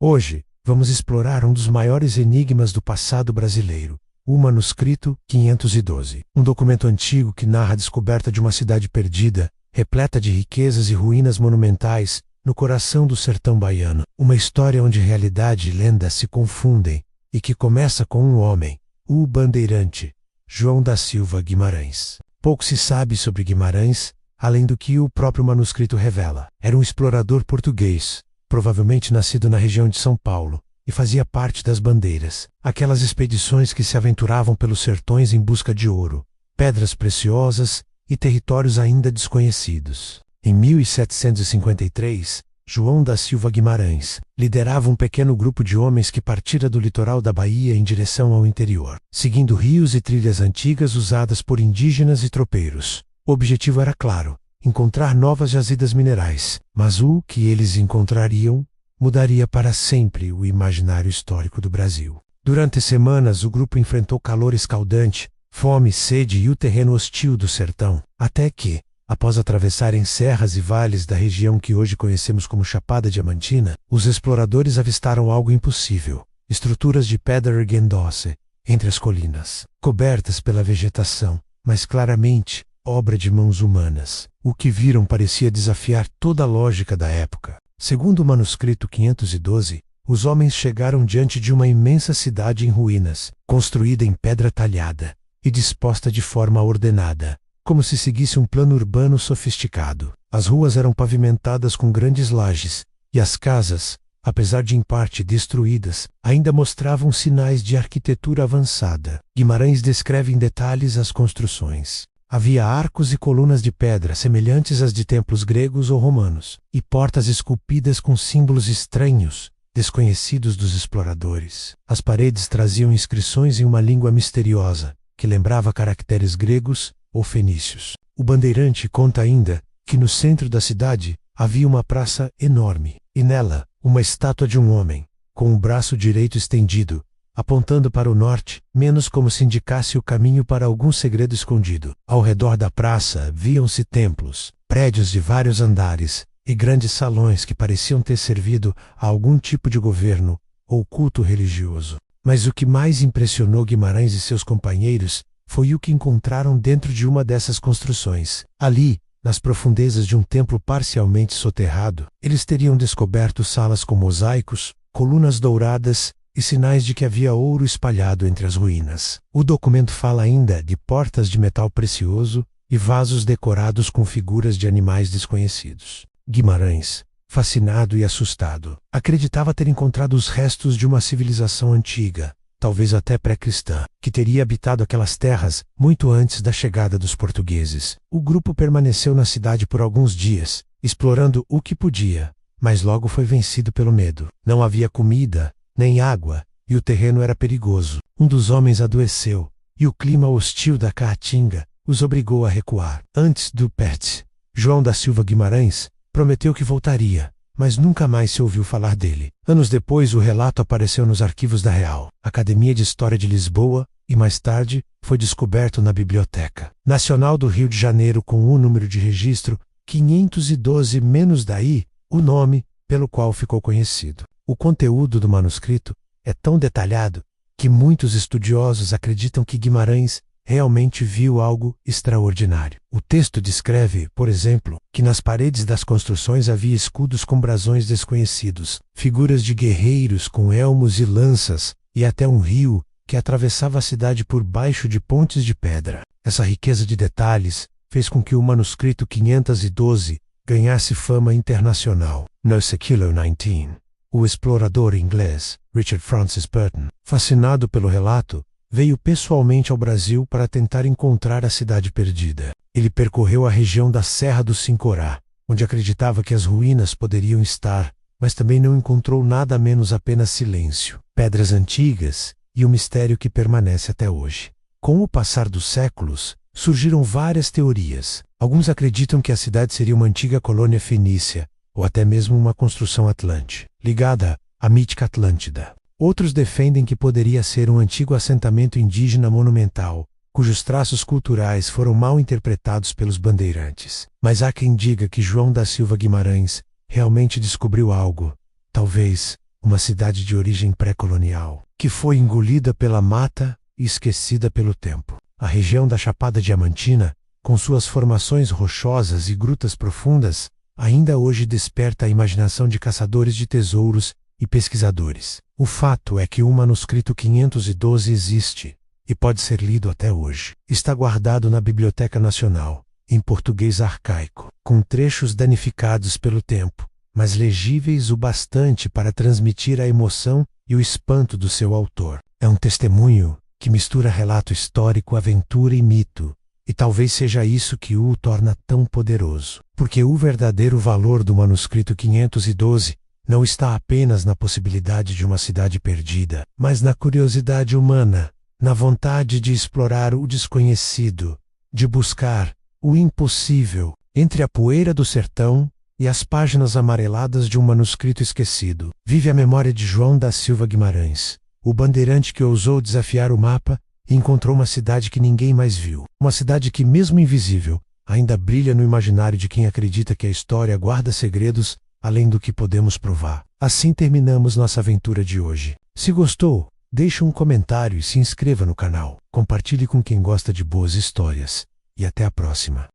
Hoje, vamos explorar um dos maiores enigmas do passado brasileiro, o manuscrito 512, um documento antigo que narra a descoberta de uma cidade perdida, repleta de riquezas e ruínas monumentais, no coração do sertão baiano. Uma história onde realidade e lenda se confundem e que começa com um homem, o bandeirante, João da Silva Guimarães. Pouco se sabe sobre Guimarães, além do que o próprio manuscrito revela. Era um explorador português, provavelmente nascido na região de São Paulo, e fazia parte das bandeiras, aquelas expedições que se aventuravam pelos sertões em busca de ouro, pedras preciosas e territórios ainda desconhecidos. Em 1753, João da Silva Guimarães liderava um pequeno grupo de homens que partira do litoral da Bahia em direção ao interior, seguindo rios e trilhas antigas usadas por indígenas e tropeiros. O objetivo era claro: encontrar novas jazidas minerais, mas o que eles encontrariam mudaria para sempre o imaginário histórico do Brasil. Durante semanas, o grupo enfrentou calor escaldante, fome, sede e o terreno hostil do sertão, até que, após atravessarem serras e vales da região que hoje conhecemos como Chapada Diamantina, os exploradores avistaram algo impossível: estruturas de pedra erguendo-se entre as colinas, cobertas pela vegetação, mas claramente obra de mãos humanas. O que viram parecia desafiar toda a lógica da época. Segundo o manuscrito 512, os homens chegaram diante de uma imensa cidade em ruínas, construída em pedra talhada e disposta de forma ordenada, como se seguisse um plano urbano sofisticado. As ruas eram pavimentadas com grandes lajes, e as casas, apesar de em parte destruídas, ainda mostravam sinais de arquitetura avançada. Guimarães descreve em detalhes as construções. Havia arcos e colunas de pedra semelhantes às de templos gregos ou romanos, e portas esculpidas com símbolos estranhos, desconhecidos dos exploradores. As paredes traziam inscrições em uma língua misteriosa, que lembrava caracteres gregos ou fenícios. O bandeirante conta ainda que no centro da cidade havia uma praça enorme, e nela uma estátua de um homem, com o braço direito estendido, apontando para o norte, menos como se indicasse o caminho para algum segredo escondido. Ao redor da praça viam-se templos, prédios de vários andares e grandes salões que pareciam ter servido a algum tipo de governo ou culto religioso. Mas o que mais impressionou Guimarães e seus companheiros foi o que encontraram dentro de uma dessas construções. Ali, nas profundezas de um templo parcialmente soterrado, eles teriam descoberto salas com mosaicos, colunas douradas e sinais de que havia ouro espalhado entre as ruínas. O documento fala ainda de portas de metal precioso e vasos decorados com figuras de animais desconhecidos. Guimarães, fascinado e assustado, acreditava ter encontrado os restos de uma civilização antiga, talvez até pré-cristã, que teria habitado aquelas terras muito antes da chegada dos portugueses. O grupo permaneceu na cidade por alguns dias, explorando o que podia, mas logo foi vencido pelo medo. Não havia comida, nem água, e o terreno era perigoso. Um dos homens adoeceu, e o clima hostil da Caatinga os obrigou a recuar. Antes do PET, João da Silva Guimarães prometeu que voltaria, mas nunca mais se ouviu falar dele. Anos depois, o relato apareceu nos arquivos da Real Academia de História de Lisboa e, mais tarde, foi descoberto na Biblioteca Nacional do Rio de Janeiro com o número de registro 512 menos daí, o nome pelo qual ficou conhecido. O conteúdo do manuscrito é tão detalhado que muitos estudiosos acreditam que Guimarães realmente viu algo extraordinário. O texto descreve, por exemplo, que nas paredes das construções havia escudos com brasões desconhecidos, figuras de guerreiros com elmos e lanças, e até um rio que atravessava a cidade por baixo de pontes de pedra. Essa riqueza de detalhes fez com que o manuscrito 512 ganhasse fama internacional. No século XIX, o explorador inglês Richard Francis Burton, fascinado pelo relato, veio pessoalmente ao Brasil para tentar encontrar a cidade perdida. Ele percorreu a região da Serra do Sincorá, onde acreditava que as ruínas poderiam estar, mas também não encontrou nada menos apenas silêncio, pedras antigas e um mistério que permanece até hoje. Com o passar dos séculos, surgiram várias teorias. Alguns acreditam que a cidade seria uma antiga colônia fenícia, ou até mesmo uma construção atlante, ligada à mítica Atlântida. Outros defendem que poderia ser um antigo assentamento indígena monumental, cujos traços culturais foram mal interpretados pelos bandeirantes. Mas há quem diga que João da Silva Guimarães realmente descobriu algo, talvez uma cidade de origem pré-colonial, que foi engolida pela mata e esquecida pelo tempo. A região da Chapada Diamantina, com suas formações rochosas e grutas profundas, ainda hoje desperta a imaginação de caçadores de tesouros e pesquisadores. O fato é que o manuscrito 512 existe e pode ser lido até hoje. Está guardado na Biblioteca Nacional, em português arcaico, com trechos danificados pelo tempo, mas legíveis o bastante para transmitir a emoção e o espanto do seu autor. É um testemunho que mistura relato histórico, aventura e mito, e talvez seja isso que o torna tão poderoso. Porque o verdadeiro valor do manuscrito 512 não está apenas na possibilidade de uma cidade perdida, mas na curiosidade humana, na vontade de explorar o desconhecido, de buscar o impossível entre a poeira do sertão e as páginas amareladas de um manuscrito esquecido. Vive a memória de João da Silva Guimarães, o bandeirante que ousou desafiar o mapa e encontrou uma cidade que ninguém mais viu. Uma cidade que, mesmo invisível, ainda brilha no imaginário de quem acredita que a história guarda segredos além do que podemos provar. Assim terminamos nossa aventura de hoje. Se gostou, deixe um comentário e se inscreva no canal. Compartilhe com quem gosta de boas histórias. E até a próxima.